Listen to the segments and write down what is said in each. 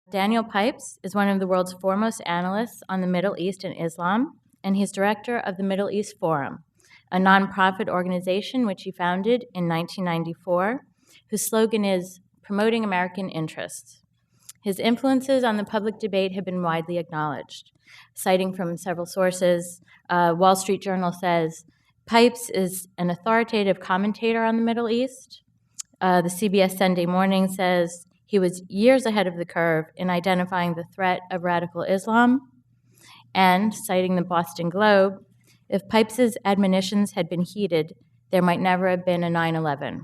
Daniel Pipes is one of the world's foremost analysts on the Middle East and Islam, and he's director of the Middle East Forum, a nonprofit organization which he founded in 1994, whose slogan is Promoting American Interests. His influences on the public debate have been widely acknowledged. Citing from several sources, Wall Street Journal says, Pipes is an authoritative commentator on the Middle East. The CBS Sunday Morning says he was years ahead of the curve in identifying the threat of radical Islam. And, citing the Boston Globe, if Pipes's admonitions had been heeded, there might never have been a 9/11.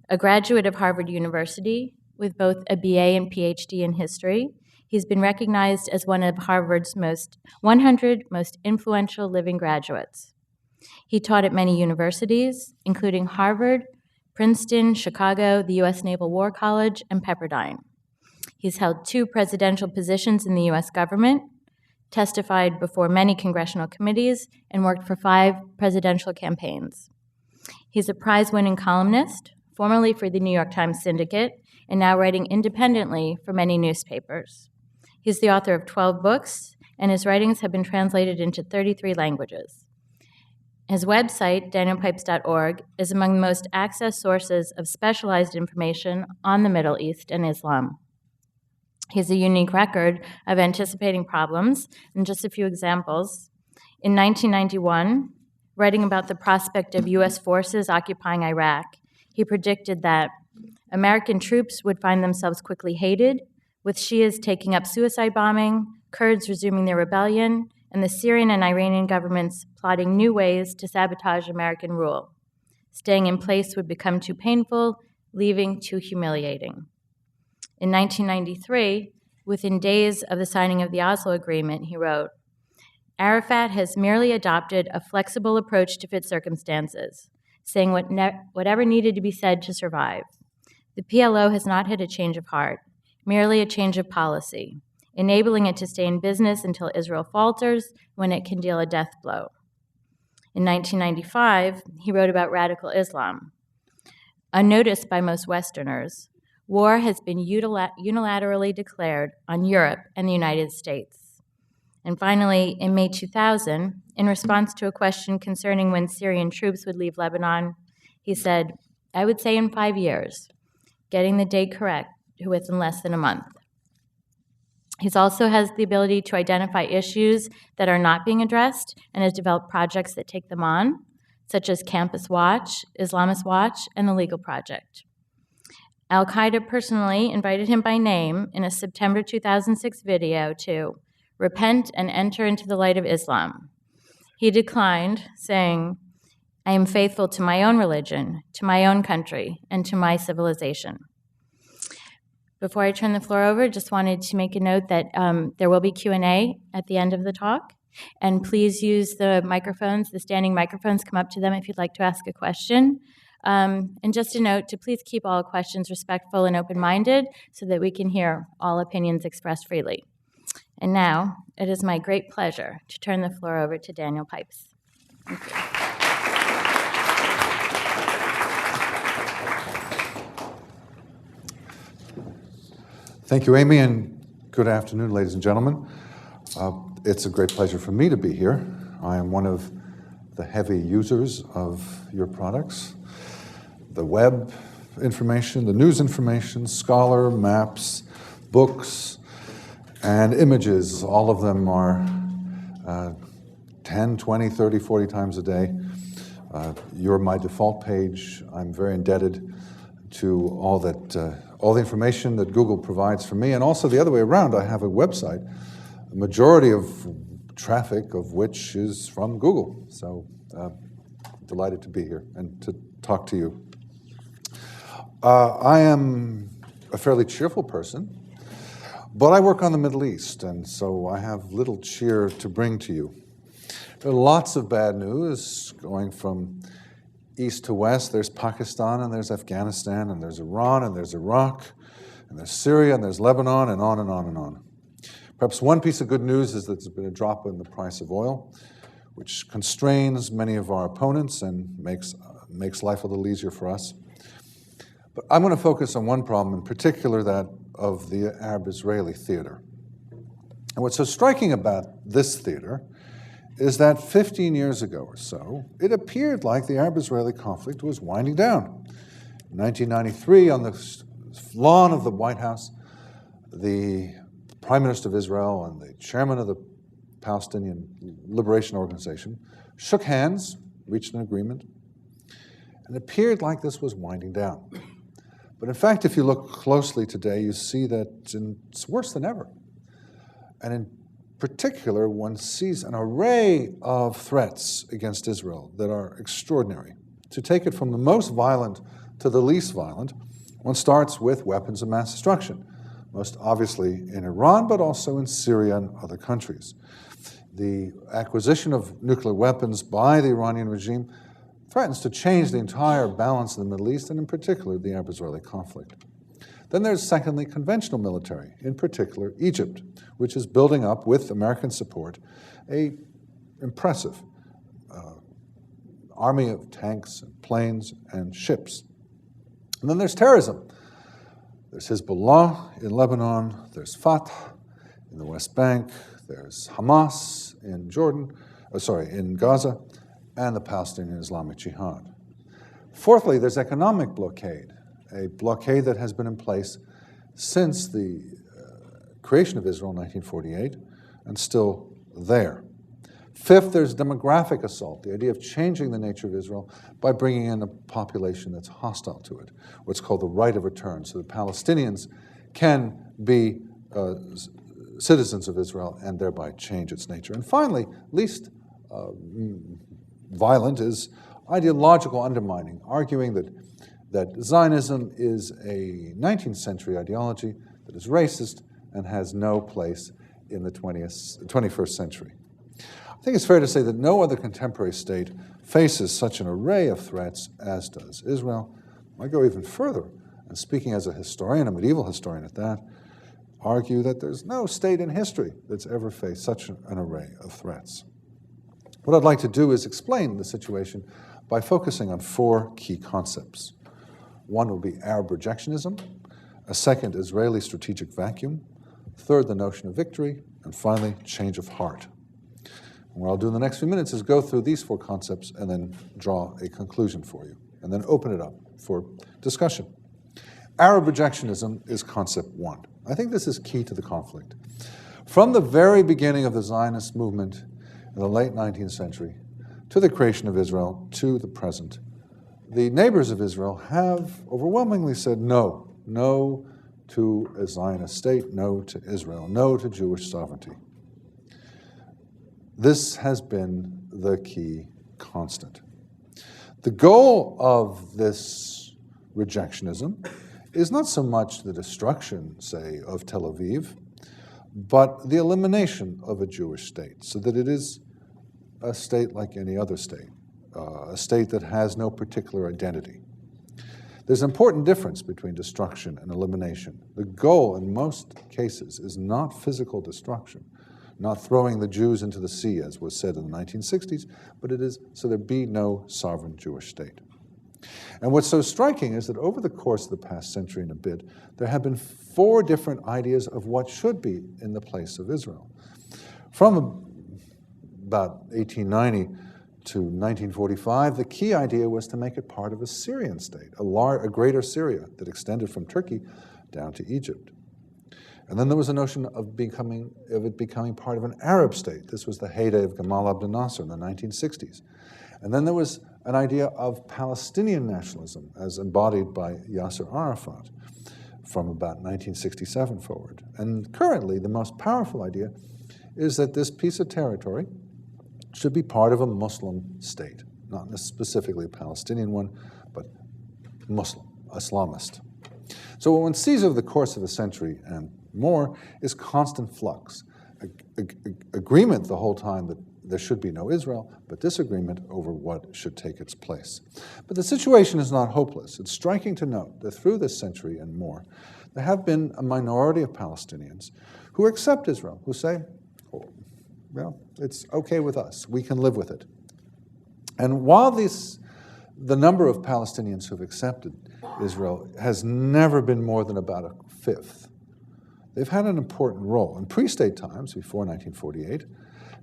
A graduate of Harvard University with both a BA and PhD in history, he's been recognized as one of Harvard's 100 most influential living graduates. He taught at many universities, including Harvard, Princeton, Chicago, the U.S. Naval War College, and Pepperdine. He's held 2 presidential positions in the U.S. government, testified before many congressional committees, and worked for 5 presidential campaigns. He's a prize-winning columnist, formerly for the New York Times syndicate, and now writing independently for many newspapers. He's the author of 12 books, and his writings have been translated into 33 languages. His website, danielpipes.org, is among the most accessed sources of specialized information on the Middle East and Islam. He has a unique record of anticipating problems, and just a few examples. In 1991, writing about the prospect of U.S. forces occupying Iraq, he predicted that American troops would find themselves quickly hated, with Shias taking up suicide bombing, Kurds resuming their rebellion, and the Syrian and Iranian governments plotting new ways to sabotage American rule. Staying in place would become too painful, leaving too humiliating. In 1993, within days of the signing of the Oslo Agreement, he wrote, Arafat has merely adopted a flexible approach to fit circumstances, saying whatever needed to be said to survive. The PLO has not had a change of heart, merely a change of policy, enabling it to stay in business until Israel falters, when it can deal a death blow. In 1995, he wrote about radical Islam. Unnoticed by most Westerners, war has been unilaterally declared on Europe and the United States. And finally, in May 2000, in response to a question concerning when Syrian troops would leave Lebanon, he said, I would say in 5 years, getting the date correct within less than a month. He also has the ability to identify issues that are not being addressed and has developed projects that take them on, such as Campus Watch, Islamist Watch, and the Legal Project. Al-Qaeda personally invited him by name in a September 2006 video to repent and enter into the light of Islam. He declined, saying, I am faithful to my own religion, to my own country, and to my civilization. Before I turn the floor over, just wanted to make a note that there will be Q&A at the end of the talk, and please use the microphones, the standing microphones, come up to them if you'd like to ask a question. And just a note to please keep all questions respectful and open-minded so that we can hear all opinions expressed freely. And now, it is my great pleasure to turn the floor over to Daniel Pipes. Thank you. Thank you, Amy, and good afternoon, ladies and gentlemen. It's a great pleasure for me to be here. I am one of the heavy users of your products. The web information, the news information, Scholar, maps, books, and images. All of them are 10, 20, 30, 40 times a day. You're my default page. I'm very indebted to all the information that Google provides for me, and also the other way around. I have a website, a majority of traffic of which is from Google. So delighted to be here and to talk to you. I am a fairly cheerful person, but I work on the Middle East, and so I have little cheer to bring to you. There are lots of bad news going from east to west. There's Pakistan, and there's Afghanistan, and there's Iran, and there's Iraq, and there's Syria, and there's Lebanon, and on and on and on. Perhaps one piece of good news is that there's been a drop in the price of oil, which constrains many of our opponents and makes life a little easier for us. But I'm going to focus on one problem in particular that of the Arab-Israeli theater. And what's so striking about this theater is that 15 years ago or so, it appeared like the Arab-Israeli conflict was winding down. In 1993, on the lawn of the White House, the Prime Minister of Israel and the chairman of the Palestinian Liberation Organization shook hands, reached an agreement, and it appeared like this was winding down. But in fact, if you look closely today, you see that it's worse than ever. And in particular, one sees an array of threats against Israel that are extraordinary. To take it from the most violent to the least violent, one starts with weapons of mass destruction, most obviously in Iran, but also in Syria and other countries. The acquisition of nuclear weapons by the Iranian regime threatens to change the entire balance in the Middle East, and in particular, the Arab-Israeli conflict. Then there's, secondly, conventional military, in particular Egypt, which is building up, with American support, a impressive army of tanks and planes and ships. And then there's terrorism. There's Hezbollah in Lebanon, there's Fatah in the West Bank, there's Hamas in in Gaza, and the Palestinian Islamic Jihad. Fourthly, there's economic blockade, a blockade that has been in place since the creation of Israel in 1948 and still there. Fifth, there's demographic assault, the idea of changing the nature of Israel by bringing in a population that's hostile to it, what's called the right of return, so the Palestinians can be citizens of Israel and thereby change its nature. And finally, least violent is ideological undermining, arguing that Zionism is a 19th century ideology that is racist and has no place in the 21st century. I think it's fair to say that no other contemporary state faces such an array of threats as does Israel. I go even further, and speaking as a historian, a medieval historian at that, argue that there's no state in history that's ever faced such an array of threats. What I'd like to do is explain the situation by focusing on four key concepts. One will be Arab rejectionism, a second, Israeli strategic vacuum, third, the notion of victory, and finally, change of heart. And what I'll do in the next few minutes is go through these four concepts and then draw a conclusion for you, and then open it up for discussion. Arab rejectionism is concept one. I think this is key to the conflict. From the very beginning of the Zionist movement in the late 19th century to the creation of Israel to the present, the neighbors of Israel have overwhelmingly said no. No to a Zionist state, no to Israel, no to Jewish sovereignty. This has been the key constant. The goal of this rejectionism is not so much the destruction, say, of Tel Aviv, but the elimination of a Jewish state, so that it is a state like any other state, a state that has no particular identity. There's an important difference between destruction and elimination. The goal in most cases is not physical destruction, not throwing the Jews into the sea, as was said in the 1960s, but it is so there be no sovereign Jewish state. And what's so striking is that over the course of the past century and a bit, there have been four different ideas of what should be in the place of Israel. From about 1890 to 1945, the key idea was to make it part of a Syrian state, a greater Syria that extended from Turkey down to Egypt. And then there was a notion of it becoming part of an Arab state. This was the heyday of Gamal Abdel Nasser in the 1960s. And then there was an idea of Palestinian nationalism as embodied by Yasser Arafat from about 1967 forward. And currently, the most powerful idea is that this piece of territory should be part of a Muslim state, not specifically a Palestinian one, but Muslim, Islamist. So what one sees over the course of a century and more is constant flux, agreement the whole time that there should be no Israel, but disagreement over what should take its place. But the situation is not hopeless. It's striking to note that through this century and more, there have been a minority of Palestinians who accept Israel, who say, oh, well, it's okay with us. We can live with it. And while the number of Palestinians who've accepted Israel has never been more than about a fifth, they've had an important role. In pre-state times, before 1948,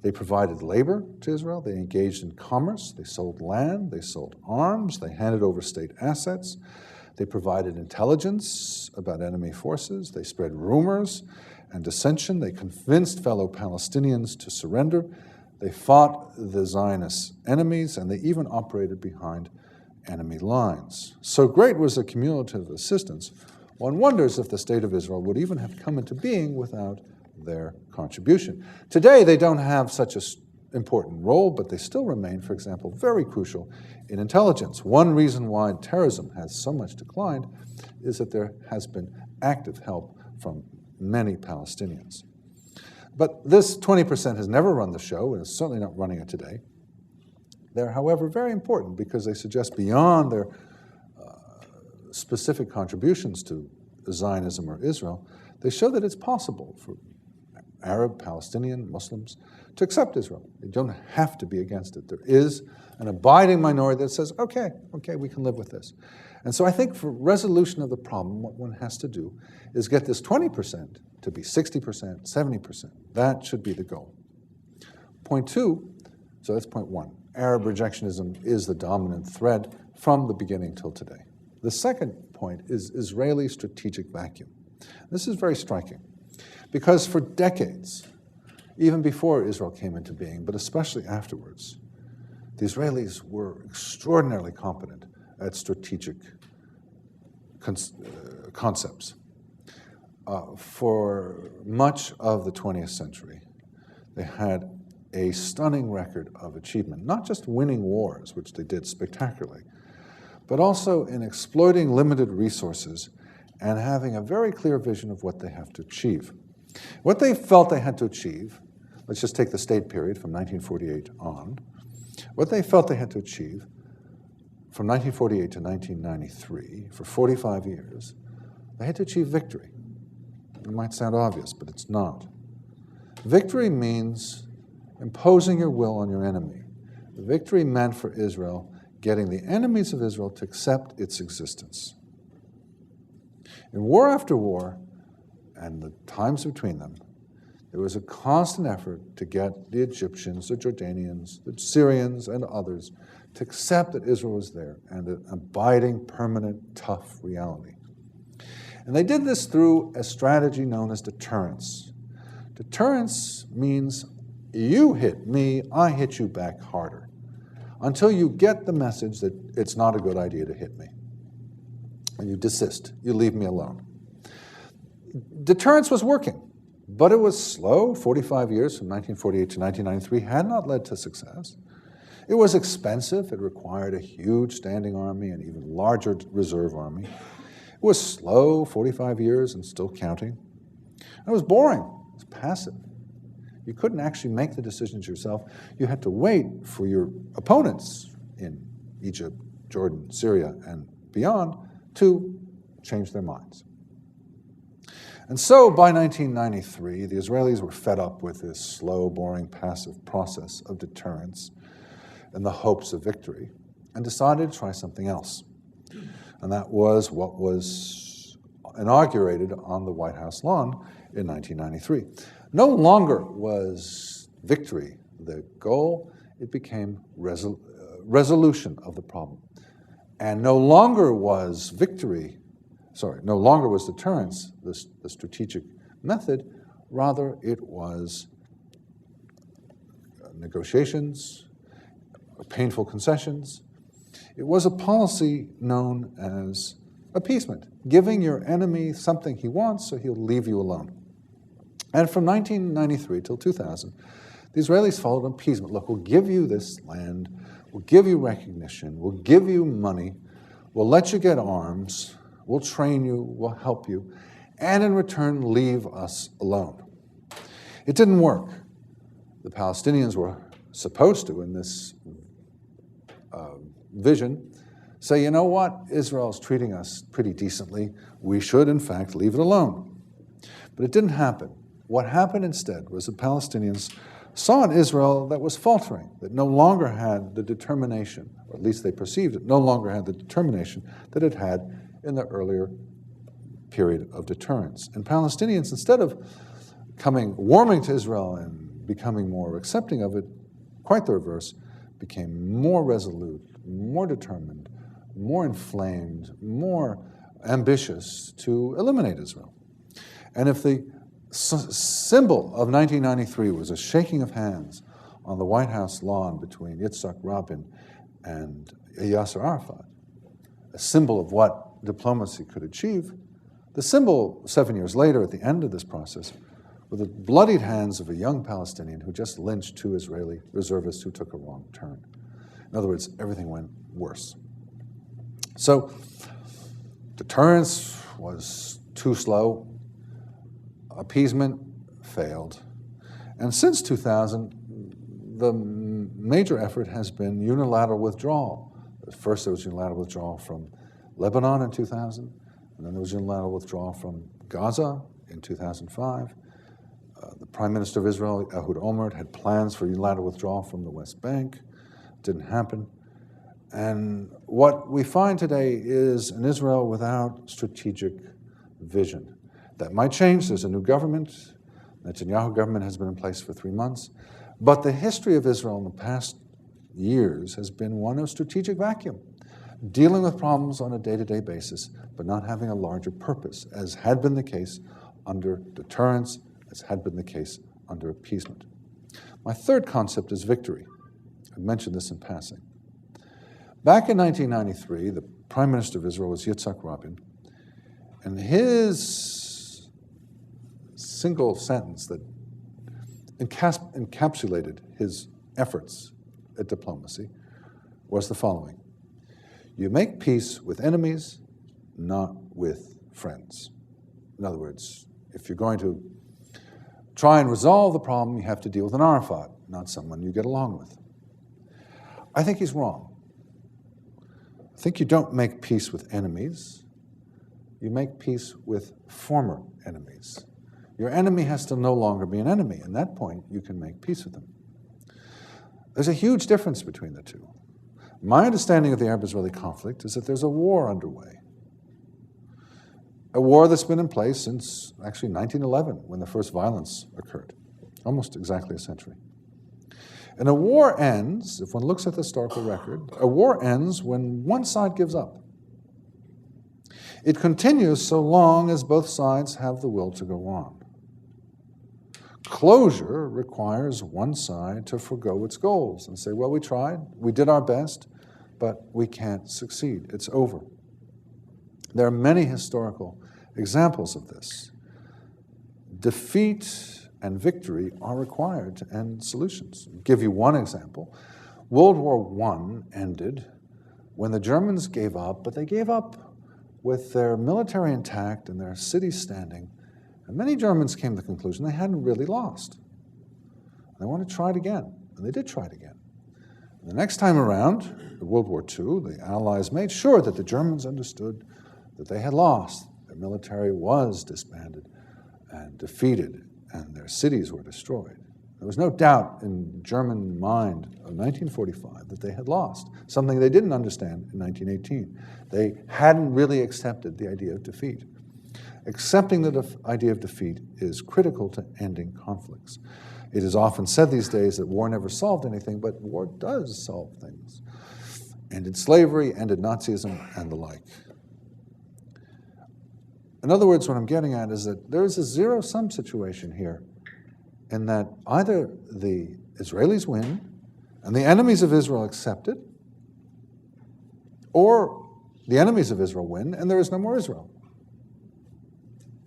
they provided labor to Israel, they engaged in commerce, they sold land, they sold arms, they handed over state assets, they provided intelligence about enemy forces, they spread rumors and dissension, they convinced fellow Palestinians to surrender, they fought the Zionist enemies, and they even operated behind enemy lines. So great was the cumulative assistance, one wonders if the State of Israel would even have come into being without their contribution. Today, they don't have such an important role, but they still remain, for example, very crucial in intelligence. One reason why terrorism has so much declined is that there has been active help from many Palestinians. But this 20% has never run the show and is certainly not running it today. They're, however, very important because they suggest beyond their specific contributions to Zionism or Israel, they show that it's possible for Arab, Palestinian, Muslims to accept Israel. They don't have to be against it. There is an abiding minority that says, okay, we can live with this. And so I think for resolution of the problem, what one has to do is get this 20% to be 60%, 70%. That should be the goal. Point two, so that's point one. Arab rejectionism is the dominant thread from the beginning till today. The second point is Israeli strategic vacuum. This is very striking because for decades, even before Israel came into being, but especially afterwards, the Israelis were extraordinarily competent at strategic concepts. For much of the 20th century, they had a stunning record of achievement, not just winning wars, which they did spectacularly, but also in exploiting limited resources and having a very clear vision of what they have to achieve. What they felt they had to achieve, let's just take the state period from 1948 on, what they felt they had to achieve from 1948 to 1993, for 45 years, they had to achieve victory. It might sound obvious, but it's not. Victory means imposing your will on your enemy. Victory meant for Israel getting the enemies of Israel to accept its existence. In war after war, and the times between them, there was a constant effort to get the Egyptians, the Jordanians, the Syrians, and others to accept that Israel was there and an abiding, permanent, tough reality. And they did this through a strategy known as deterrence. Deterrence means you hit me, I hit you back harder, until you get the message that it's not a good idea to hit me. And you desist, you leave me alone. Deterrence was working, but it was slow. 45 years from 1948 to 1993 had not led to success. It was expensive. It required a huge standing army and even larger reserve army. It was slow, 45 years and still counting. And it was boring. It was passive. You couldn't actually make the decisions yourself. You had to wait for your opponents in Egypt, Jordan, Syria, and beyond to change their minds. And so by 1993, the Israelis were fed up with this slow, boring, passive process of deterrence and the hopes of victory and decided to try something else. And that was what was inaugurated on the White House lawn in 1993. No longer was victory the goal, it became resolution of the problem. And no longer was deterrence the strategic method, rather it was negotiations, painful concessions. It was a policy known as appeasement, giving your enemy something he wants so he'll leave you alone. And from 1993 till 2000, the Israelis followed appeasement. Look, we'll give you this land, we'll give you recognition, we'll give you money, we'll let you get arms, we'll train you, we'll help you, and in return, leave us alone. It didn't work. The Palestinians were supposed to, in this vision, say, you know what, Israel's treating us pretty decently. We should, in fact, leave it alone. But it didn't happen. What happened instead was the Palestinians saw an Israel that was faltering, that no longer had the determination, or at least they perceived it, no longer had the determination that it had in the earlier period of deterrence. And Palestinians, instead of warming to Israel and becoming more accepting of it, quite the reverse, became more resolute, more determined, more inflamed, more ambitious to eliminate Israel. And if the symbol of 1993 was a shaking of hands on the White House lawn between Yitzhak Rabin and Yasser Arafat, a symbol of what diplomacy could achieve, the symbol 7 years later at the end of this process were the bloodied hands of a young Palestinian who just lynched 2 Israeli reservists who took a wrong turn. In other words, everything went worse. So deterrence was too slow. Appeasement failed. And since 2000, the major effort has been unilateral withdrawal. First, there was unilateral withdrawal from Lebanon in 2000, and then there was unilateral withdrawal from Gaza in 2005. The Prime Minister of Israel, Ehud Olmert, had plans for unilateral withdrawal from the West Bank. Didn't happen. And what we find today is an Israel without strategic vision. That might change. There's a new government. The Netanyahu government has been in place for 3 months. But the history of Israel in the past years has been one of strategic vacuum, dealing with problems on a day-to-day basis, but not having a larger purpose, as had been the case under deterrence, as had been the case under appeasement. My third concept is victory. I mentioned this in passing. Back in 1993, the Prime Minister of Israel was Yitzhak Rabin, and his single sentence that encapsulated his efforts at diplomacy was the following: you make peace with enemies, not with friends. In other words, if you're going to try and resolve the problem, you have to deal with an Arafat, not someone you get along with. I think he's wrong. I think you don't make peace with enemies. You make peace with former enemies. Your enemy has to no longer be an enemy. At that point, you can make peace with them. There's a huge difference between the two. My understanding of the Arab-Israeli conflict is that there's a war underway. A war that's been in place since actually 1911, when the first violence occurred, almost exactly a century. And a war ends, if one looks at the historical record, a war ends when one side gives up. It continues so long as both sides have the will to go on. Closure requires one side to forgo its goals and say, well, we tried, we did our best, but we can't succeed. It's over. There are many historical examples of this. Defeat and victory are required to end solutions. I'll give you one example. World War I ended when the Germans gave up, but they gave up with their military intact and their cities standing. And many Germans came to the conclusion they hadn't really lost. They wanted to try it again, and they did try it again. And the next time around, in World War II, the Allies made sure that the Germans understood that they had lost. Their military was disbanded and defeated, and their cities were destroyed. There was no doubt in German mind of 1945 that they had lost, something they didn't understand in 1918. They hadn't really accepted the idea of defeat. Accepting the idea of defeat is critical to ending conflicts. It is often said these days that war never solved anything, but war does solve things. Ended slavery, ended Nazism, and the like. In other words, what I'm getting at is that there is a zero-sum situation here, in that either the Israelis win and the enemies of Israel accept it, or the enemies of Israel win and there is no more Israel.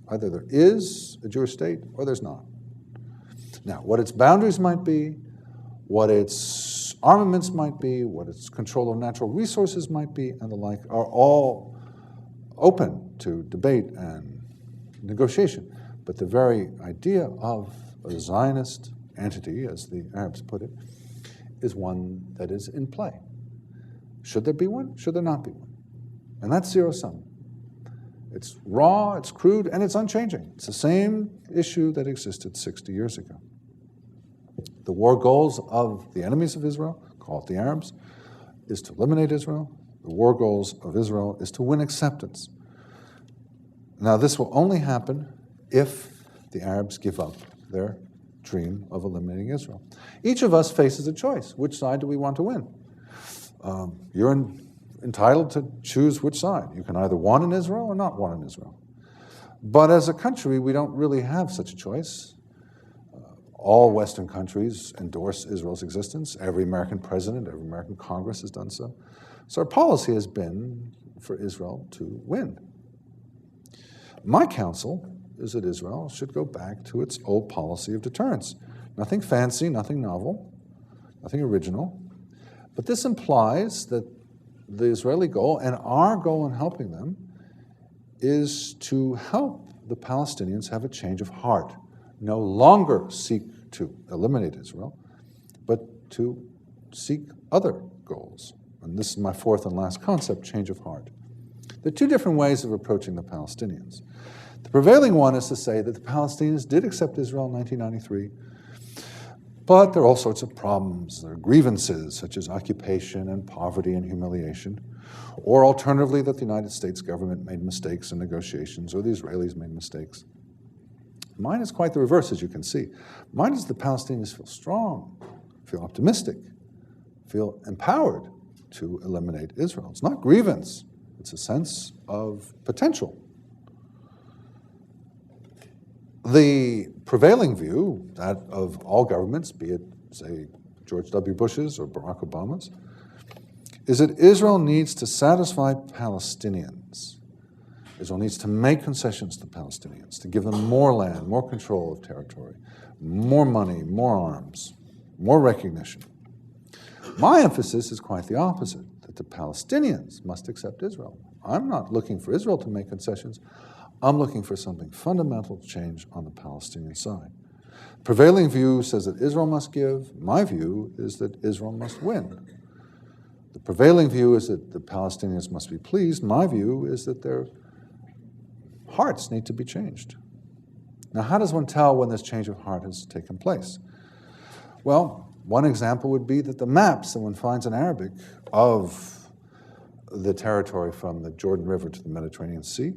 Either there is a Jewish state or there's not. Now, what its boundaries might be, what its armaments might be, what its control of natural resources might be, and the like, are all open to debate and negotiation. But the very idea of a Zionist entity, as the Arabs put it, is one that is in play. Should there be one? Should there not be one? And that's zero-sum. It's raw, it's crude, and it's unchanging. It's the same issue that existed 60 years ago. The war goals of the enemies of Israel, called the Arabs, is to eliminate Israel. The war goals of Israel is to win acceptance. Now, this will only happen if the Arabs give up their dream of eliminating Israel. Each of us faces a choice. Which side do we want to win? You're entitled to choose which side. You can either want an Israel or not want an Israel. But as a country, we don't really have such a choice. All Western countries endorse Israel's existence. Every American president, every American Congress has done so. So our policy has been for Israel to win. My counsel is that Israel should go back to its old policy of deterrence. Nothing fancy, nothing novel, nothing original. But this implies that the Israeli goal, and our goal in helping them, is to help the Palestinians have a change of heart. No longer seek to eliminate Israel, but to seek other goals. And this is my fourth and last concept, change of heart. There are two different ways of approaching the Palestinians. The prevailing one is to say that the Palestinians did accept Israel in 1993, but there are all sorts of problems. There are grievances such as occupation and poverty and humiliation, or alternatively that the United States government made mistakes in negotiations or the Israelis made mistakes. Mine is quite the reverse, as you can see. Mine is the Palestinians feel strong, feel optimistic, feel empowered to eliminate Israel. It's not grievance. It's a sense of potential. The prevailing view, that of all governments, be it, say, George W. Bush's or Barack Obama's, is that Israel needs to satisfy Palestinians. Israel needs to make concessions to Palestinians, to give them more land, more control of territory, more money, more arms, more recognition. My emphasis is quite the opposite, that the Palestinians must accept Israel. I'm not looking for Israel to make concessions. I'm looking for something fundamental to change on the Palestinian side. Prevailing view says that Israel must give. My view is that Israel must win. The prevailing view is that the Palestinians must be pleased. My view is that their hearts need to be changed. Now, how does one tell when this change of heart has taken place? Well, one example would be that the maps that one finds in Arabic of the territory from the Jordan River to the Mediterranean Sea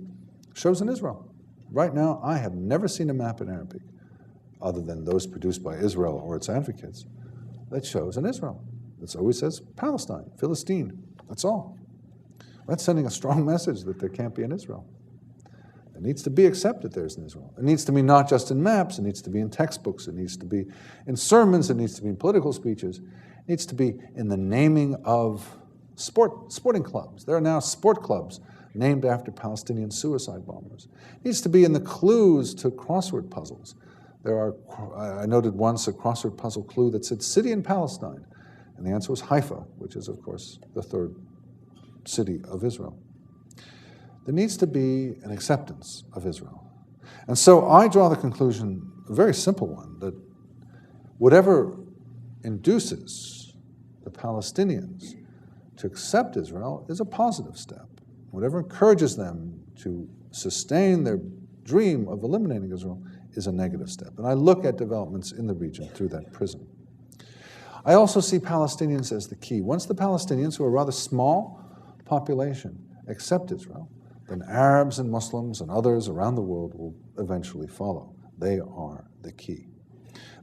shows in Israel. Right now, I have never seen a map in Arabic, other than those produced by Israel or its advocates, that shows in Israel. It always says Palestine, Philistine, that's all. That's sending a strong message that there can't be an Israel. It needs to be accepted there's an Israel. It needs to be not just in maps, it needs to be in textbooks, it needs to be in sermons, it needs to be in political speeches, it needs to be in the naming of sporting clubs. There are now sport clubs named after Palestinian suicide bombers. It needs to be in the clues to crossword puzzles. I noted once a crossword puzzle clue that said city in Palestine, and the answer was Haifa, which is, of course, the third city of Israel. There needs to be an acceptance of Israel. And so I draw the conclusion, a very simple one, that whatever induces the Palestinians to accept Israel is a positive step. Whatever encourages them to sustain their dream of eliminating Israel is a negative step. And I look at developments in the region through that prism. I also see Palestinians as the key. Once the Palestinians, who are a rather small population, accept Israel, then Arabs and Muslims and others around the world will eventually follow. They are the key.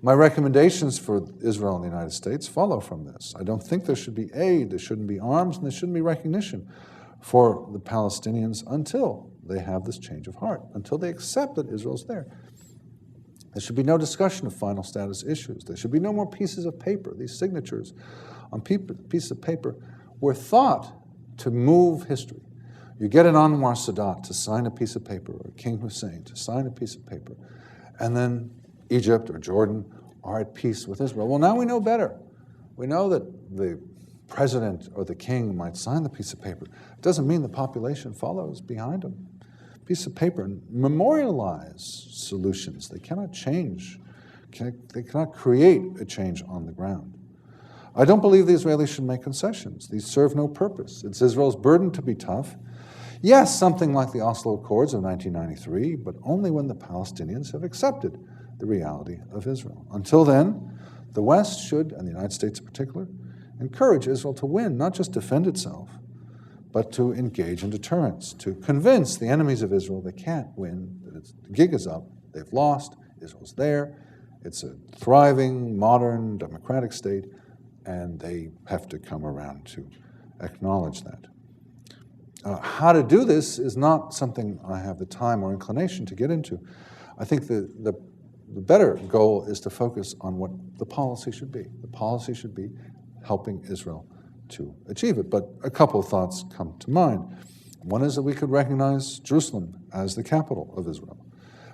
My recommendations for Israel and the United States follow from this. I don't think there should be aid, there shouldn't be arms, and there shouldn't be recognition for the Palestinians until they have this change of heart, until they accept that Israel's there. There should be no discussion of final status issues. There should be no more pieces of paper. These signatures on pieces of paper were thought to move history. You get an Anwar Sadat to sign a piece of paper, or King Hussein to sign a piece of paper, and then Egypt or Jordan are at peace with Israel. Well, now we know better. We know that the president or the king might sign the piece of paper. It doesn't mean the population follows behind him. Piece of paper and memorialize solutions. They cannot change. They cannot create a change on the ground. I don't believe the Israelis should make concessions. These serve no purpose. It's Israel's burden to be tough. Yes, something like the Oslo Accords of 1993, but only when the Palestinians have accepted the reality of Israel. Until then, the West should, and the United States in particular, encourage Israel to win, not just defend itself, but to engage in deterrence, to convince the enemies of Israel they can't win, that the gig is up, they've lost, Israel's there, it's a thriving, modern, democratic state, and they have to come around to acknowledge that. How to do this is not something I have the time or inclination to get into. I think the better goal is to focus on what the policy should be. The policy should be helping Israel to achieve it. But a couple of thoughts come to mind. One is that we could recognize Jerusalem as the capital of Israel.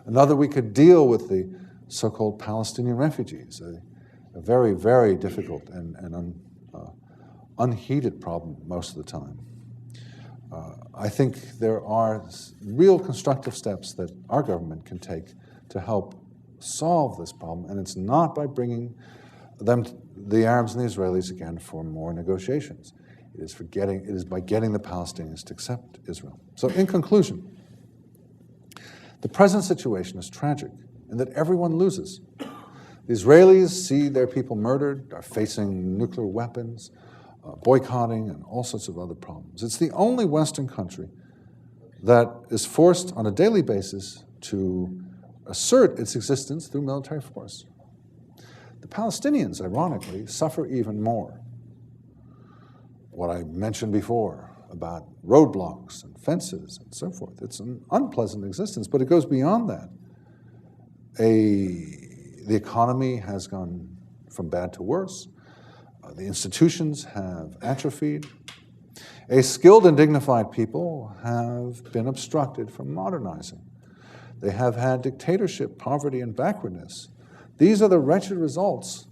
Another, we could deal with the so-called Palestinian refugees, a very, very difficult and unheeded problem most of the time. I think there are real constructive steps that our government can take to help solve this problem, and it's not by bringing the Arabs and the Israelis again for more negotiations. It is by getting the Palestinians to accept Israel. So in conclusion, the present situation is tragic in that everyone loses. The Israelis see their people murdered, are facing nuclear weapons, boycotting, and all sorts of other problems. It's the only Western country that is forced on a daily basis to assert its existence through military force. The Palestinians, ironically, suffer even more. What I mentioned before about roadblocks and fences and so forth, it's an unpleasant existence, but it goes beyond that. The economy has gone from bad to worse. The institutions have atrophied. A skilled and dignified people have been obstructed from modernizing. They have had dictatorship, poverty, and backwardness. These are the wretched results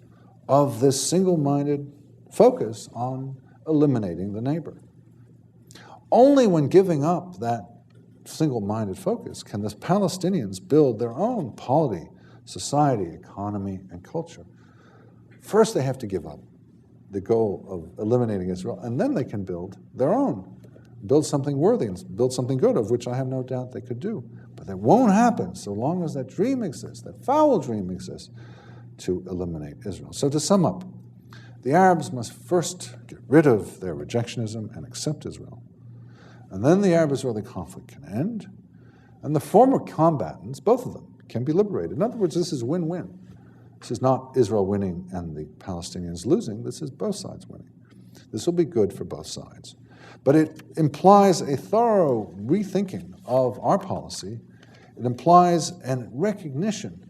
of this single-minded focus on eliminating the neighbor. Only when giving up that single-minded focus can the Palestinians build their own polity, society, economy, and culture. First, they have to give up the goal of eliminating Israel, and then they can build their own, build something worthy and build something good, of which I have no doubt they could do. But that won't happen so long as that dream exists, that foul dream exists, to eliminate Israel. So to sum up, the Arabs must first get rid of their rejectionism and accept Israel. And then the Arab-Israeli conflict can end, and the former combatants, both of them, can be liberated. In other words, this is win-win. This is not Israel winning and the Palestinians losing. This is both sides winning. This will be good for both sides. But it implies a thorough rethinking of our policy. It implies a recognition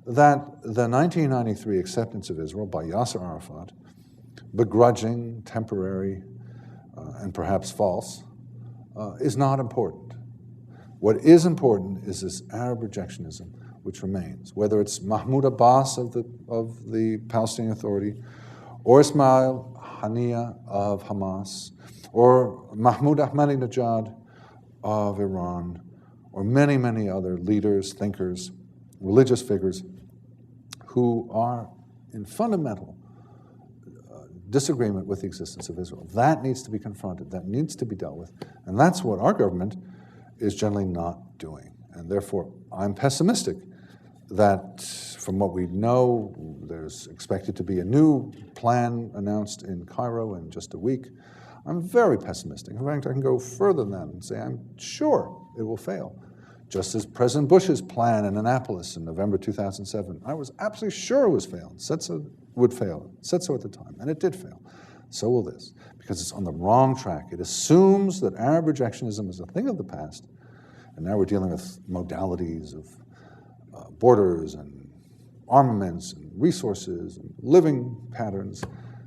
that the 1993 acceptance of Israel by Yasser Arafat, begrudging, temporary, and perhaps false, is not important. What is important is this Arab rejectionism, which remains, whether it's Mahmoud Abbas of the Palestinian Authority, or Ismail Haniyeh of Hamas, or Mahmoud Ahmadinejad of Iran, or many, many other leaders, thinkers, religious figures who are in fundamental disagreement with the existence of Israel. That needs to be confronted. That needs to be dealt with. And that's what our government is generally not doing. And therefore, I'm pessimistic that from what we know, there's expected to be a new plan announced in Cairo in just a week. I'm very pessimistic. In fact, I can go further than that and say I'm sure it will fail. Just as President Bush's plan in Annapolis in November 2007, I was absolutely sure it was failed. Said so would fail. Said so at the time, and it did fail. So will this, because it's on the wrong track. It assumes that Arab rejectionism is a thing of the past, and now we're dealing with modalities of borders and armaments and resources and living patterns.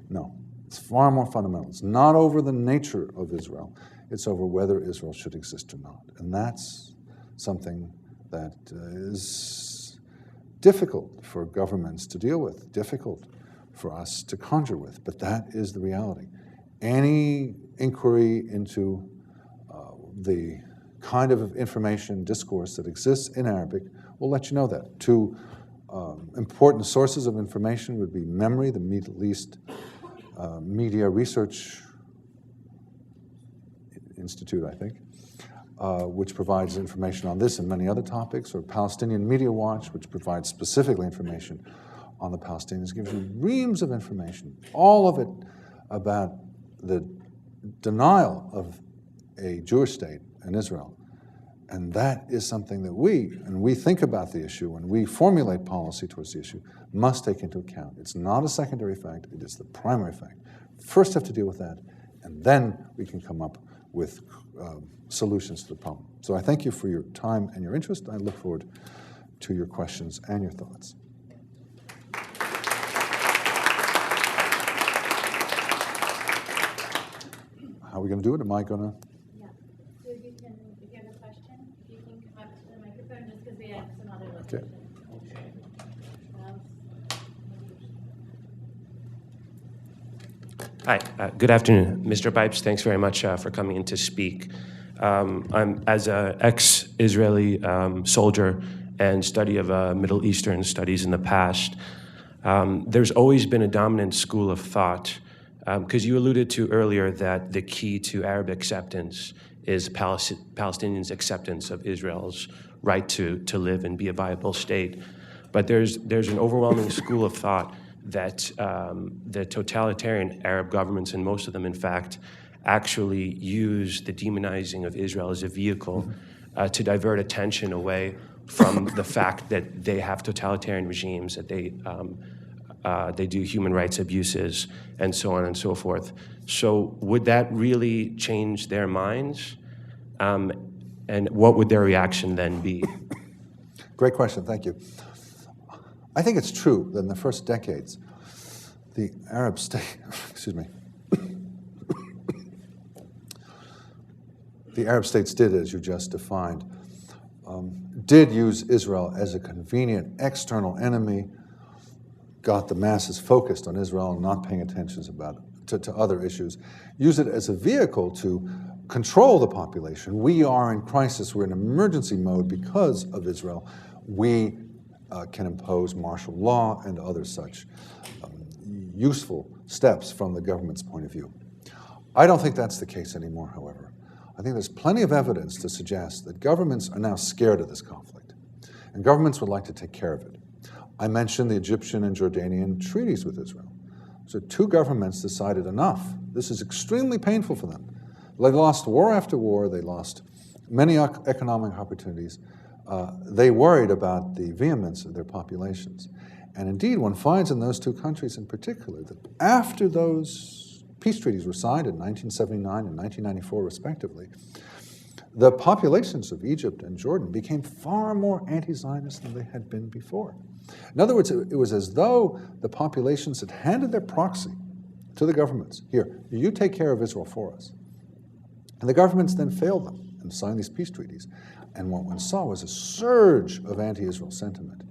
No, it's far more fundamental. It's not over the nature of Israel. It's over whether Israel should exist or not. And that's something that is difficult for governments to deal with, difficult for us to conjure with, but that is the reality. Any inquiry into the kind of information discourse that exists in Arabic will let you know that. Two important sources of information would be MEMRI, the Middle East Media Research Institute, I think, which provides information on this and many other topics, or Palestinian Media Watch, which provides specifically information on the Palestinians, gives you reams of information, all of it about the denial of a Jewish state in Israel. And that is something that we think about the issue, and we formulate policy towards the issue, must take into account. It's not a secondary fact, it is the primary fact. First have to deal with that, and then we can come up with solutions to the problem. So I thank you for your time and your interest. I look forward to your questions and your thoughts. How are we going to do it? Am I going to? Yeah. So if you have a question, you can come up to the microphone just because we have some other locations. Okay. Hi, good afternoon. Mr. Pipes, thanks very much for coming in to speak. I'm, as an ex-Israeli soldier and study of Middle Eastern studies in the past, there's always been a dominant school of thought, because you alluded to earlier that the key to Arab acceptance is Palestinians' acceptance of Israel's right to live and be a viable state. But there's an overwhelming school of thought that the totalitarian Arab governments, and most of them, in fact, actually use the demonizing of Israel as a vehicle to divert attention away from the fact that they have totalitarian regimes, that they do human rights abuses, and so on and so forth. So would that really change their minds? And what would their reaction then be? Great question, thank you. I think it's true that in the first decades, the Arab state, excuse me, the Arab states did, as you just defined, did use Israel as a convenient external enemy, got the masses focused on Israel and not paying attention to other issues, use it as a vehicle to control the population. We are in crisis, we're in emergency mode because of Israel. We can impose martial law and other such useful steps from the government's point of view. I don't think that's the case anymore, however. I think there's plenty of evidence to suggest that governments are now scared of this conflict, and governments would like to take care of it. I mentioned the Egyptian and Jordanian treaties with Israel. So two governments decided enough. This is extremely painful for them. They lost war after war. They lost many economic opportunities. They worried about the vehemence of their populations. And indeed, one finds in those two countries in particular that after those peace treaties were signed in 1979 and 1994, respectively, the populations of Egypt and Jordan became far more anti-Zionist than they had been before. In other words, it was as though the populations had handed their proxy to the governments. Here, you take care of Israel for us. And the governments then failed them and signed these peace treaties. And what one saw was a surge of anti-Israel sentiment.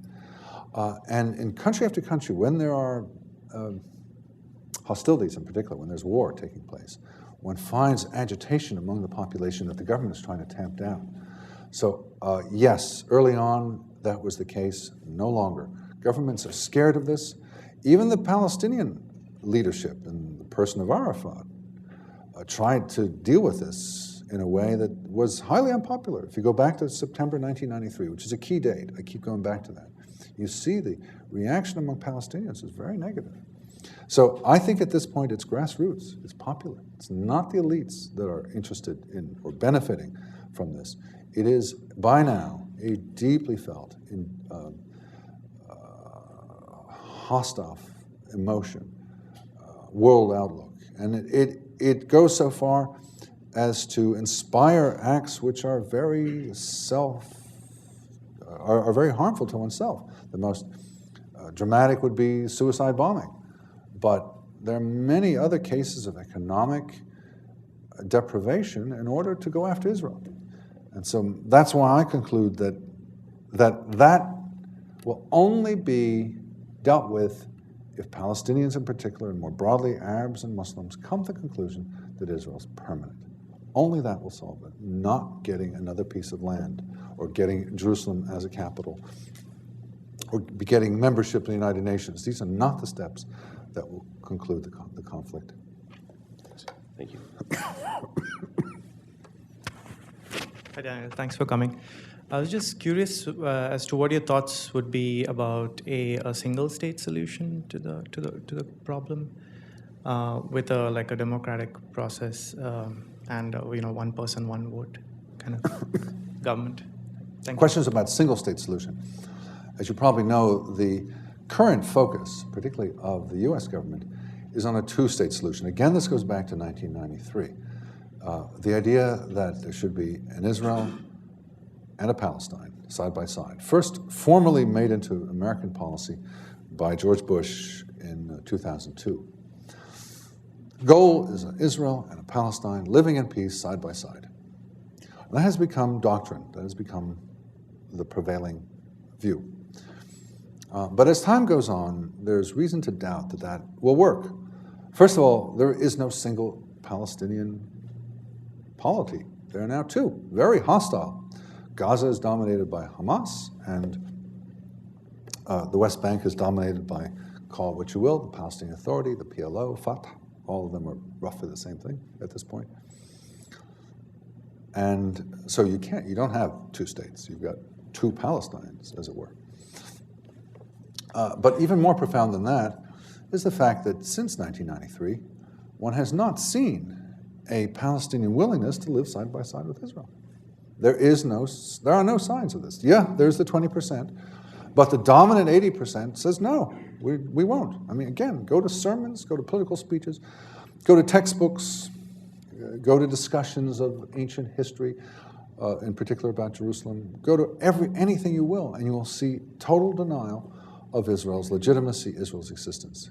And in country after country, when there are hostilities in particular, when there's war taking place, one finds agitation among the population that the government is trying to tamp down. So yes, early on that was the case, no longer. Governments are scared of this. Even the Palestinian leadership, in the person of Arafat, tried to deal with this in a way that was highly unpopular. If you go back to September 1993, which is a key date, I keep going back to that, you see the reaction among Palestinians is very negative. So I think at this point it's grassroots, it's popular. It's not the elites that are interested in or benefiting from this. It is, by now, a deeply felt, hostile emotion, world outlook. And it goes so far as to inspire acts which are very are very harmful to oneself. The most dramatic would be suicide bombing. But there are many other cases of economic deprivation in order to go after Israel. And so that's why I conclude that will only be dealt with if Palestinians in particular, and more broadly Arabs and Muslims, come to the conclusion that Israel is permanent. Only that will solve it, not getting another piece of land or getting Jerusalem as a capital or getting membership in the United Nations. These are not the steps that will conclude the conflict. Thank you. Hi, Daniel. Thanks for coming. I was just curious as to what your thoughts would be about a single state solution to the problem with a democratic process and one person, one vote kind of government? Thank you. Questions about single-state solution. As you probably know, the current focus, particularly of the US government, is on a two-state solution. Again, this goes back to 1993. The idea that there should be an Israel and a Palestine side by side. First formally made into American policy by George Bush in 2002. Goal is an Israel and a Palestine living in peace side by side. That has become doctrine. That has become the prevailing view. But as time goes on, there's reason to doubt that that will work. First of all, there is no single Palestinian polity. There are now two, very hostile. Gaza is dominated by Hamas, and the West Bank is dominated by, call it what you will, the Palestinian Authority, the PLO, Fatah. All of them are roughly the same thing at this point. And so you don't have two states. You've got two Palestines, as it were. But even more profound than that is the fact that since 1993, one has not seen a Palestinian willingness to live side by side with Israel. There are no signs of this. Yeah, there's the 20%, but the dominant 80% says no, we won't. I mean, again, go to sermons, go to political speeches, go to textbooks, go to discussions of ancient history, in particular about Jerusalem. Go to anything you will, and you will see total denial of Israel's legitimacy, Israel's existence.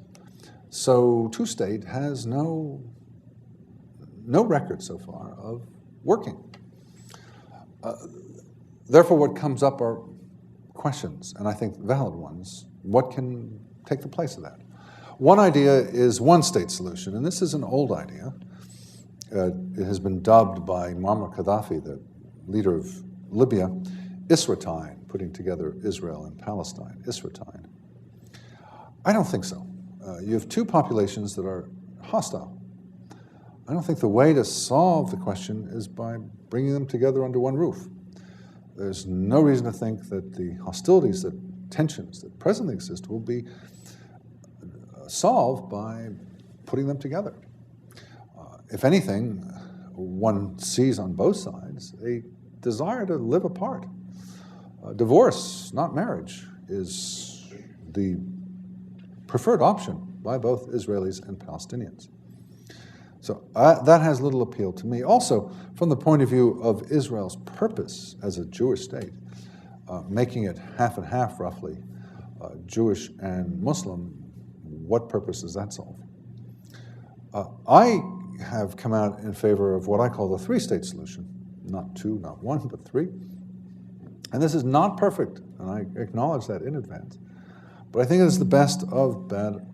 So two-state has no record so far of working. Therefore, what comes up are questions, and I think valid ones. What can take the place of that? One idea is one-state solution, and this is an old idea. It has been dubbed by Muammar Gaddafi, the leader of Libya, Isra'tine, putting together Israel and Palestine, Isra'tine. I don't think so. You have two populations that are hostile. I don't think the way to solve the question is by bringing them together under one roof. There's no reason to think that the hostilities, the tensions that presently exist will be solved by putting them together. If anything, one sees on both sides a desire to live apart. Divorce, not marriage, is the preferred option by both Israelis and Palestinians. So that has little appeal to me. Also, from the point of view of Israel's purpose as a Jewish state, making it half and half roughly, Jewish and Muslim, what purpose does that solve? I have come out in favor of what I call the three-state solution. Not two, not one, but three. And this is not perfect, and I acknowledge that in advance. But I think it is the best of bad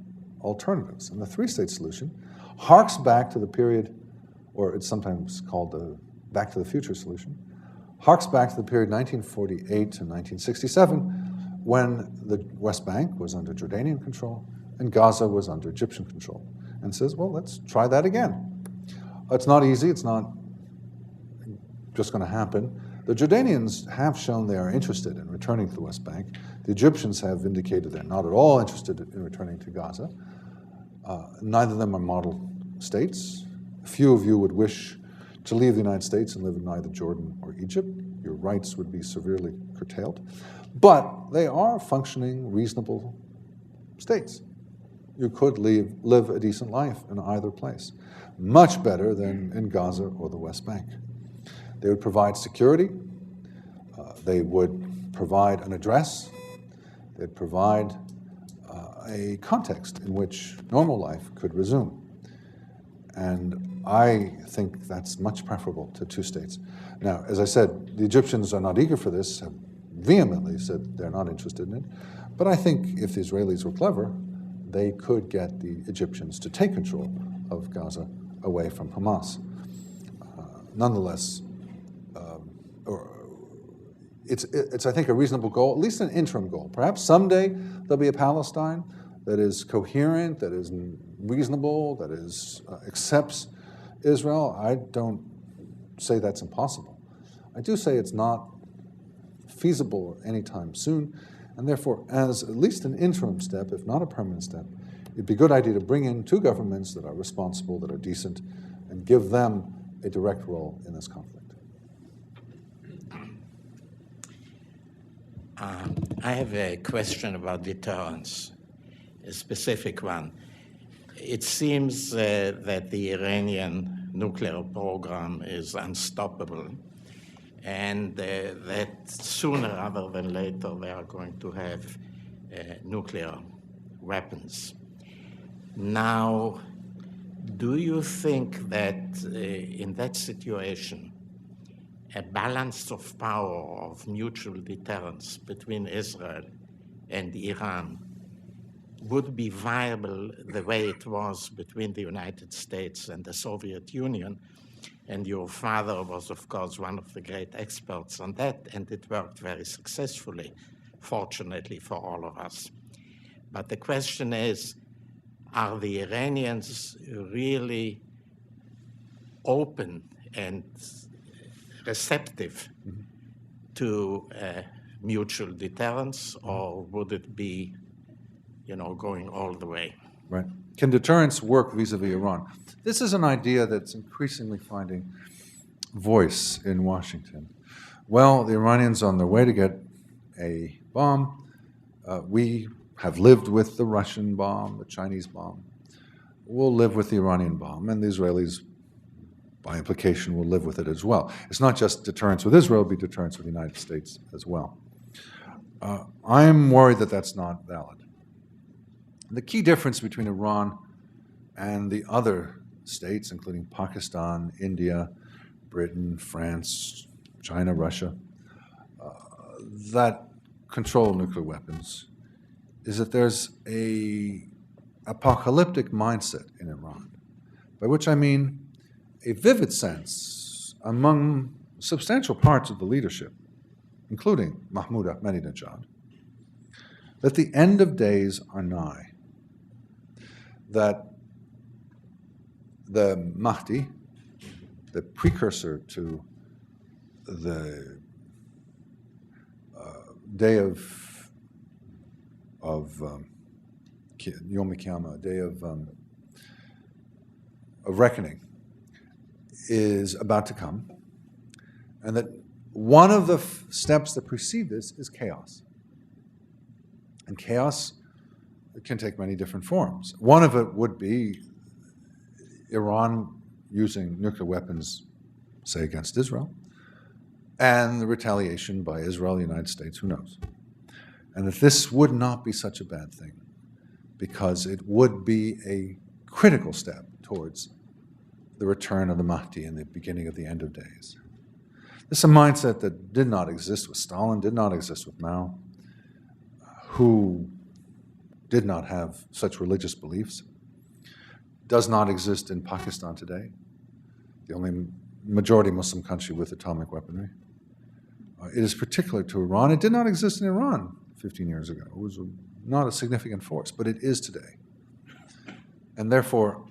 alternatives. And the three-state solution harks back to the period, or it's sometimes called the Back to the Future solution, harks back to the period 1948 to 1967, when the West Bank was under Jordanian control and Gaza was under Egyptian control, and says, well, let's try that again. It's not easy. It's not just going to happen. The Jordanians have shown they are interested in returning to the West Bank. The Egyptians have indicated they're not at all interested in returning to Gaza. Neither of them are model states. Few of you would wish to leave the United States and live in either Jordan or Egypt. Your rights would be severely curtailed. But they are functioning, reasonable states. You could live a decent life in either place. Much better than in Gaza or the West Bank. They would provide security. They would provide an address. They'd provide a context in which normal life could resume. And I think that's much preferable to two states. Now, as I said, the Egyptians are not eager for this, have vehemently said they're not interested in it. But I think if the Israelis were clever, they could get the Egyptians to take control of Gaza away from Hamas. Nonetheless, it's I think a reasonable goal, at least an interim goal. Perhaps someday there'll be a Palestine that is coherent, that is reasonable, that is accepts Israel. I don't say that's impossible. I do say it's not feasible anytime soon, and therefore, as at least an interim step, if not a permanent step, it'd be a good idea to bring in two governments that are responsible, that are decent, and give them a direct role in this conflict? I have a question about deterrence, a specific one. It seems that the Iranian nuclear program is unstoppable, and that sooner rather than later they are going to have nuclear weapons. Now, do you think that in that situation, a balance of power of mutual deterrence between Israel and Iran would be viable the way it was between the United States and the Soviet Union? And your father was, of course, one of the great experts on that, and it worked very successfully, fortunately for all of us. But the question is, are the Iranians really open and receptive to mutual deterrence, or would it be, going all the way? Right. Can deterrence work vis-a-vis Iran? This is an idea that's increasingly finding voice in Washington. Well, the Iranians on their way to get a bomb. We have lived with the Russian bomb, the Chinese bomb. We'll live with the Iranian bomb, and the Israelis, by implication, will live with it as well. It's not just deterrence with Israel, it'll be deterrence with the United States as well. I'm worried that that's not valid. The key difference between Iran and the other states, including Pakistan, India, Britain, France, China, Russia, that control nuclear weapons, is that there's an apocalyptic mindset in Iran, by which I mean a vivid sense among substantial parts of the leadership, including Mahmoud Ahmadinejad, that the end of days are nigh, that the Mahdi, the precursor to the day of Yom Kippur, day of reckoning, is about to come, and that one of the steps that precede this is chaos. And chaos can take many different forms. One of it would be Iran using nuclear weapons, say, against Israel, and the retaliation by Israel, the United States, who knows? And that this would not be such a bad thing, because it would be a critical step towards the return of the Mahdi and the beginning of the end of days. This is a mindset that did not exist with Stalin, did not exist with Mao, who did not have such religious beliefs, does not exist in Pakistan today, the only majority Muslim country with atomic weaponry. It is particular to Iran. It did not exist in Iran 15 years ago. It was not a significant force, but it is today. And therefore,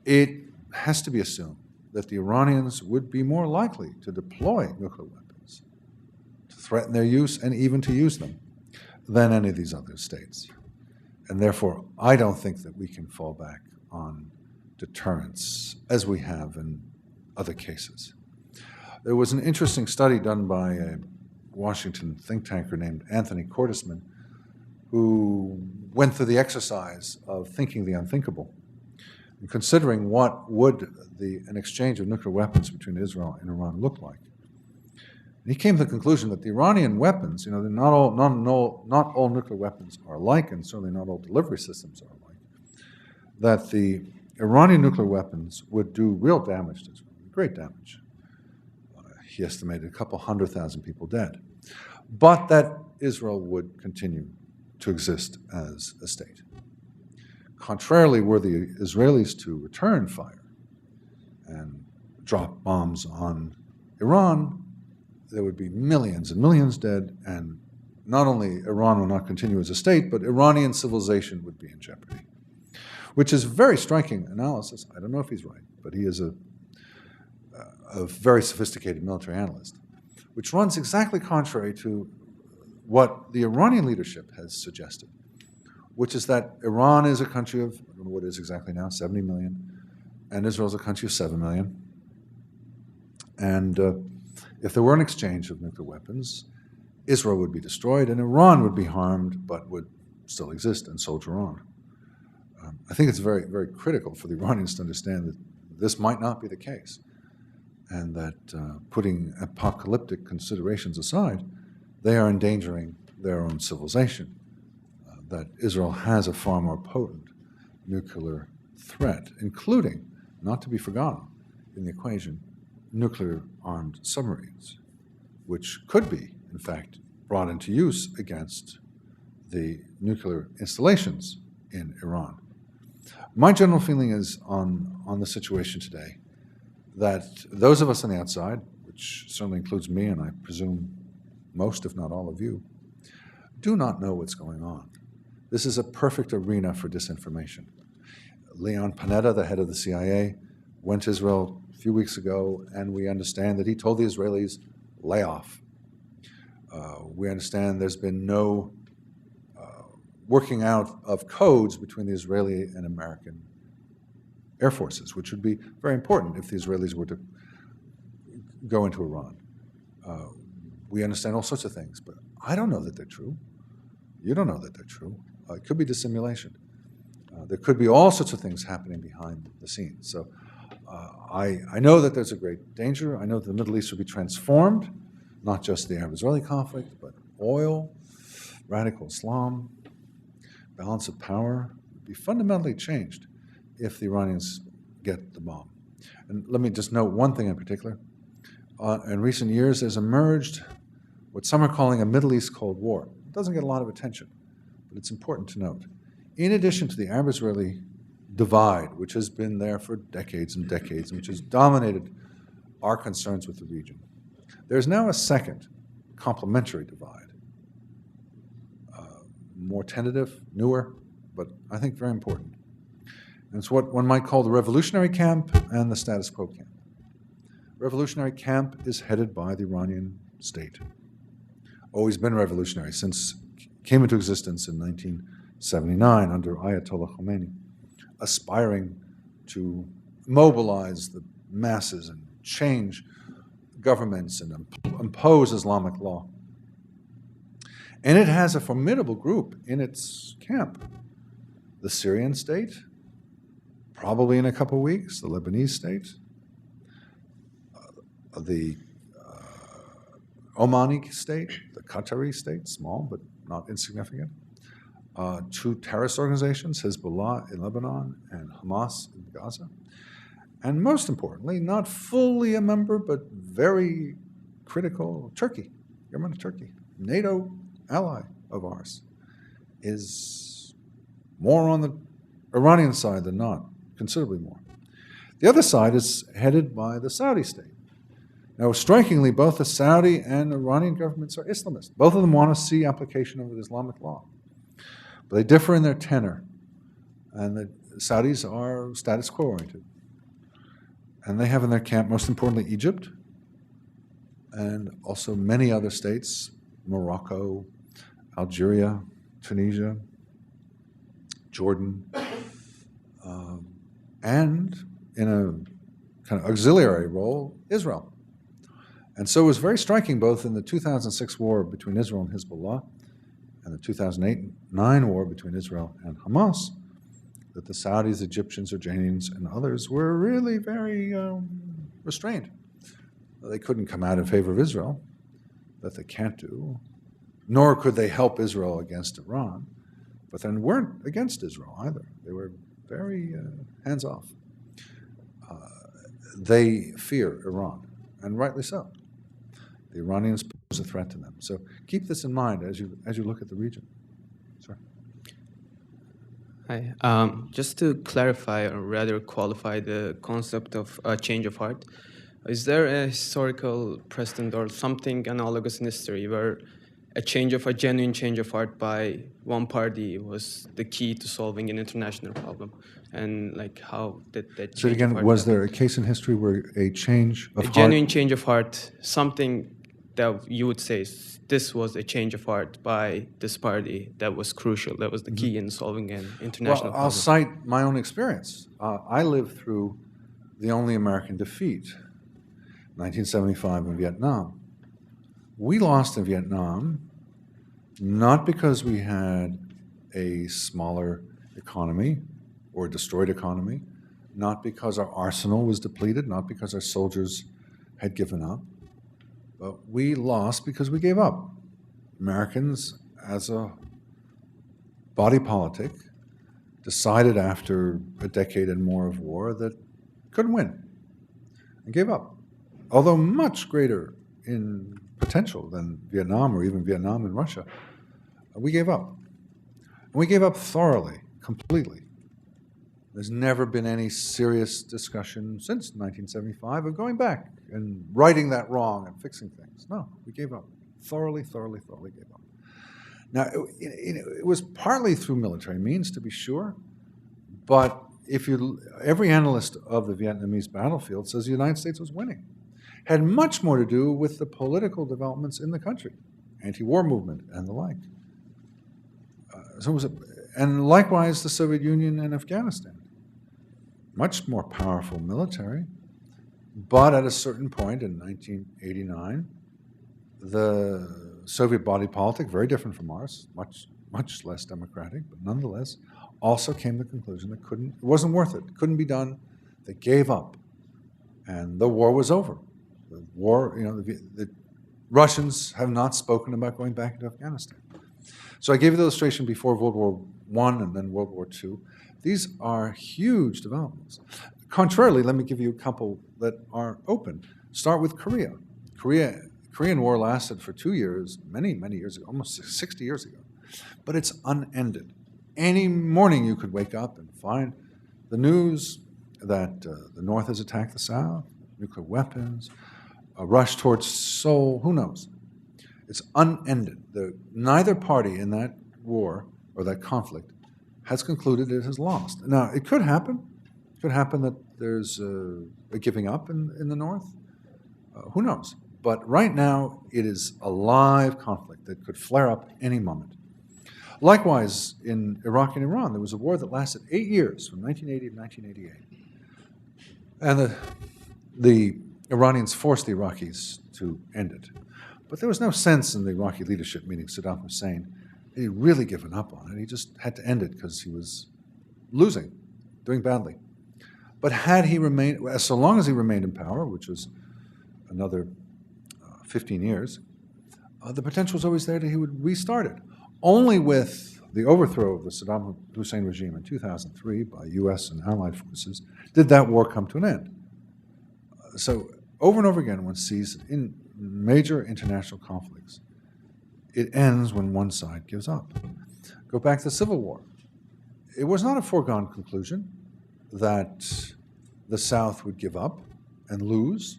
it has to be assumed that the Iranians would be more likely to deploy nuclear weapons, to threaten their use and even to use them, than any of these other states. And therefore, I don't think that we can fall back on deterrence as we have in other cases. There was an interesting study done by a Washington think tanker named Anthony Cordesman, who went through the exercise of thinking the unthinkable and considering what would an exchange of nuclear weapons between Israel and Iran look like. And he came to the conclusion that the Iranian weapons, not all nuclear weapons are alike, and certainly not all delivery systems are alike, that the Iranian nuclear weapons would do real damage to Israel, great damage. He estimated 200,000 people dead, but that Israel would continue to exist as a state. Contrarily, were the Israelis to return fire and drop bombs on Iran, there would be millions and millions dead, and not only Iran will not continue as a state, but Iranian civilization would be in jeopardy, which is a very striking analysis. I don't know if he's right, but he is a very sophisticated military analyst, which runs exactly contrary to what the Iranian leadership has suggested, which is that Iran is a country of, I don't know what it is exactly now, 70 million, and Israel is a country of 7 million. And if there were an exchange of nuclear weapons, Israel would be destroyed and Iran would be harmed, but would still exist and soldier on. I think it's very, very critical for the Iranians to understand that this might not be the case, and that putting apocalyptic considerations aside, they are endangering their own civilization, that Israel has a far more potent nuclear threat, including, not to be forgotten in the equation, nuclear-armed submarines, which could be, in fact, brought into use against the nuclear installations in Iran. My general feeling is on the situation today that those of us on the outside, which certainly includes me and I presume most, if not all of you, do not know what's going on. This is a perfect arena for disinformation. Leon Panetta, the head of the CIA, went to Israel a few weeks ago, and we understand that he told the Israelis, lay off. We understand there's been no working out of codes between the Israeli and American air forces, which would be very important if the Israelis were to go into Iran. We understand all sorts of things, but I don't know that they're true. You don't know that they're true. It could be dissimulation. There could be all sorts of things happening behind the scenes. So I know that there's a great danger. I know that the Middle East will be transformed, not just the Arab-Israeli conflict, but oil, radical Islam, balance of power will be fundamentally changed if the Iranians get the bomb. And let me just note one thing in particular. In recent years, there's emerged what some are calling a Middle East Cold War. It doesn't get a lot of attention, but it's important to note. In addition to the Arab-Israeli divide, which has been there for decades and decades, and which has dominated our concerns with the region, there's now a second complementary divide. More tentative, newer, but I think very important. And it's what one might call the revolutionary camp and the status quo camp. Revolutionary camp is headed by the Iranian state. Always been revolutionary since it came into existence in 1979 under Ayatollah Khomeini, aspiring to mobilize the masses and change governments and impose Islamic law. And it has a formidable group in its camp. The Syrian state, probably in a couple of weeks, the Lebanese state, the Omani state, the Qatari state, small but not insignificant, two terrorist organizations, Hezbollah in Lebanon and Hamas in Gaza, and most importantly, not fully a member but very critical, Turkey, government of Turkey, NATO ally of ours, is more on the Iranian side than not, considerably more. The other side is headed by the Saudi state. Now, strikingly, both the Saudi and Iranian governments are Islamist. Both of them want to see application of Islamic law. But they differ in their tenor. And the Saudis are status quo oriented. And they have in their camp, most importantly, Egypt, and also many other states, Morocco, Algeria, Tunisia, Jordan, and in a kind of auxiliary role, Israel. And so it was very striking both in the 2006 war between Israel and Hezbollah and the 2008-9 war between Israel and Hamas that the Saudis, Egyptians, Jordanians, and others were really very restrained. They couldn't come out in favor of Israel, that they can't do, nor could they help Israel against Iran, but then weren't against Israel either. They were very hands-off. They fear Iran, and rightly so. The Iranians pose a threat to them. So keep this in mind as you look at the region. Sir. Hi. Just to clarify, or rather qualify the concept of change of heart, is there a historical precedent or something analogous in history where a genuine change of heart by one party was the key to solving an international problem? And like how did that change So again, of heart was happen? there a case in history where a change of heart? A genuine change of heart, something that you would say this was a change of heart by this party that was crucial, that was the key in solving an international Well, problem? I'll cite my own experience. I lived through the only American defeat, 1975 in Vietnam. We lost in Vietnam not because we had a smaller economy or destroyed economy, not because our arsenal was depleted, not because our soldiers had given up, but we lost because we gave up. Americans, as a body politic, decided after a decade and more of war that couldn't win and gave up. Although much greater in potential than Vietnam or even Vietnam and Russia, we gave up. And we gave up thoroughly, completely. There's never been any serious discussion since 1975 of going back and righting that wrong and fixing things. No, we gave up. Thoroughly gave up. Now, it was partly through military means, to be sure, but every analyst of the Vietnamese battlefield says the United States was winning. Had much more to do with the political developments in the country, anti-war movement and the like. And likewise, the Soviet Union and Afghanistan. Much more powerful military, but at a certain point in 1989, the Soviet body politic, very different from ours, much less democratic, but nonetheless, also came to the conclusion that it wasn't worth it, couldn't be done. They gave up, and the war was over. The war, the Russians have not spoken about going back into Afghanistan. So I gave you the illustration before World War I and then World War II. These are huge developments. Contrarily, let me give you a couple that are open. Start with Korea. Korean War lasted for 2 years, many years ago, almost 60 years ago. But it's unended. Any morning you could wake up and find the news that the North has attacked the South, nuclear weapons, a rush towards Seoul, who knows? It's unended. Neither party in that war or that conflict has concluded it has lost. Now, it could happen. It could happen that there's a giving up in the North. Who knows? But right now, it is a live conflict that could flare up any moment. Likewise, in Iraq and Iran, there was a war that lasted 8 years, from 1980 to 1988. And the Iranians forced the Iraqis to end it. But there was no sense in the Iraqi leadership, meaning Saddam Hussein, he'd really given up on it. He just had to end it because he was losing, doing badly. But had he remained, so long as he remained in power, which was another 15 years, the potential was always there that he would restart it. Only with the overthrow of the Saddam Hussein regime in 2003 by U.S. and Allied forces did that war come to an end. So over and over again, one sees that in major international conflicts, it ends when one side gives up. Go back to the Civil War. It was not a foregone conclusion that the South would give up and lose.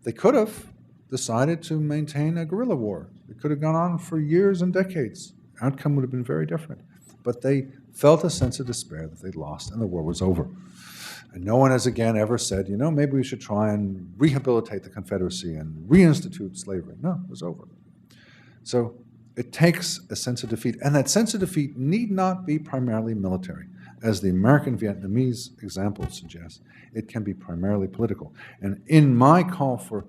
They could have decided to maintain a guerrilla war. It could have gone on for years and decades. Outcome would have been very different. But they felt a sense of despair that they'd lost and the war was over. And no one has again ever said, maybe we should try and rehabilitate the Confederacy and reinstitute slavery. No, it was over. So it takes a sense of defeat. And that sense of defeat need not be primarily military. As the American-Vietnamese example suggests, it can be primarily political. And in my call for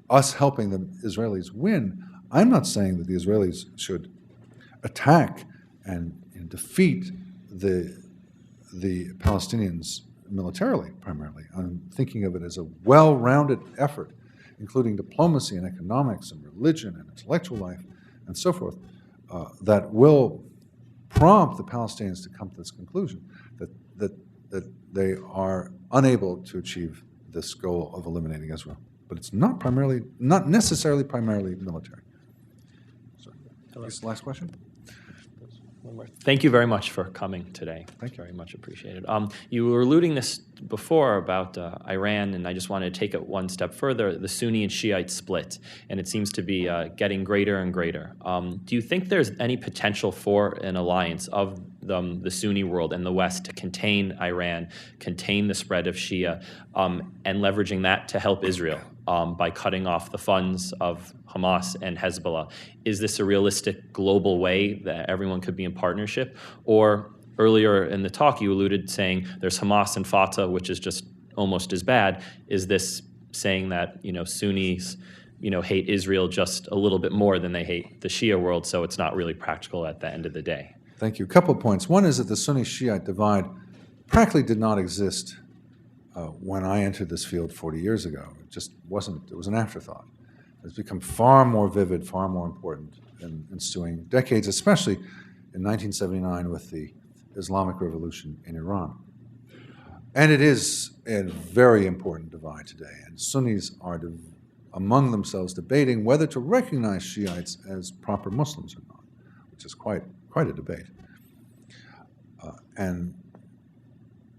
us helping the Israelis win, I'm not saying that the Israelis should attack and defeat the Palestinians militarily, primarily. I'm thinking of it as a well-rounded effort, including diplomacy and economics and religion and intellectual life and so forth, that will prompt the Palestinians to come to this conclusion that they are unable to achieve this goal of eliminating Israel. But it's not necessarily primarily military. So, this is the last question. One more. Thank you very much for coming today. Thank you. Very much appreciated. You were alluding this before about Iran, and I just wanted to take it one step further, the Sunni and Shiite split, and it seems to be getting greater and greater. Do you think there's any potential for an alliance of the Sunni world and the West to contain Iran, contain the spread of Shia, and leveraging that to help Israel by cutting off the funds of Hamas and Hezbollah? Is this a realistic global way that everyone could be in partnership? Or earlier in the talk, you alluded saying there's Hamas and Fatah, which is just almost as bad. Is this saying that, Sunnis, hate Israel just a little bit more than they hate the Shia world, so it's not really practical at the end of the day? Thank you. A couple of points. One is that the Sunni-Shiite divide practically did not exist when I entered this field 40 years ago. It just wasn't. It was an afterthought. It's become far more vivid, far more important in ensuing decades, especially in 1979 with the Islamic Revolution in Iran. And it is a very important divide today. And Sunnis are among themselves debating whether to recognize Shiites as proper Muslims or not, which is quite a debate. And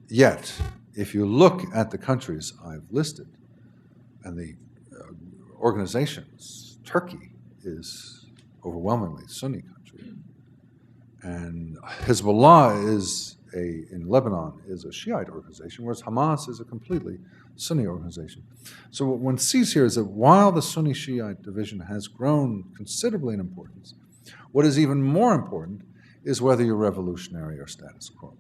yet, if you look at the countries I've listed and the organizations, Turkey is overwhelmingly Sunni country, and Hezbollah in Lebanon is a Shiite organization, whereas Hamas is a completely Sunni organization. So what one sees here is that while the Sunni-Shiite division has grown considerably in importance, what is even more important is whether you're revolutionary or status quo.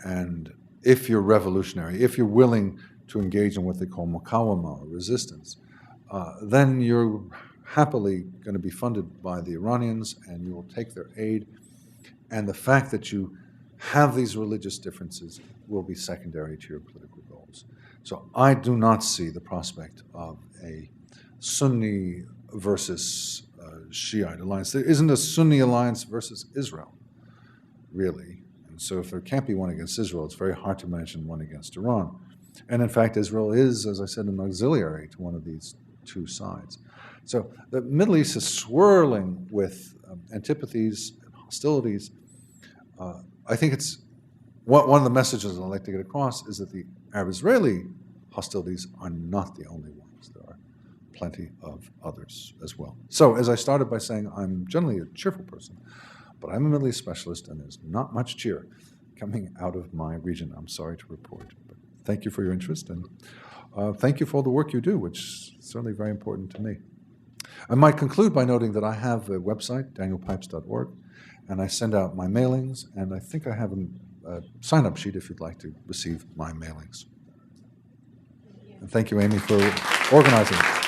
And if you're revolutionary, if you're willing to engage in what they call muqawama, or resistance, then you're happily going to be funded by the Iranians and you will take their aid. And the fact that you have these religious differences will be secondary to your political goals. So I do not see the prospect of a Sunni versus Shiite alliance. There isn't a Sunni alliance versus Israel, really. And so if there can't be one against Israel, it's very hard to imagine one against Iran. And in fact, Israel is, as I said, an auxiliary to one of these two sides. So the Middle East is swirling with antipathies and hostilities. I think it's one of the messages I'd like to get across is that the Arab-Israeli hostilities are not the only ones. There are plenty of others as well. So as I started by saying, I'm generally a cheerful person, but I'm a Middle East specialist and there's not much cheer coming out of my region, I'm sorry to report. But thank you for your interest and thank you for all the work you do, which is certainly very important to me. I might conclude by noting that I have a website, danielpipes.org, and I send out my mailings, and I think I have a sign-up sheet if you'd like to receive my mailings. And thank you, Amy, for organizing.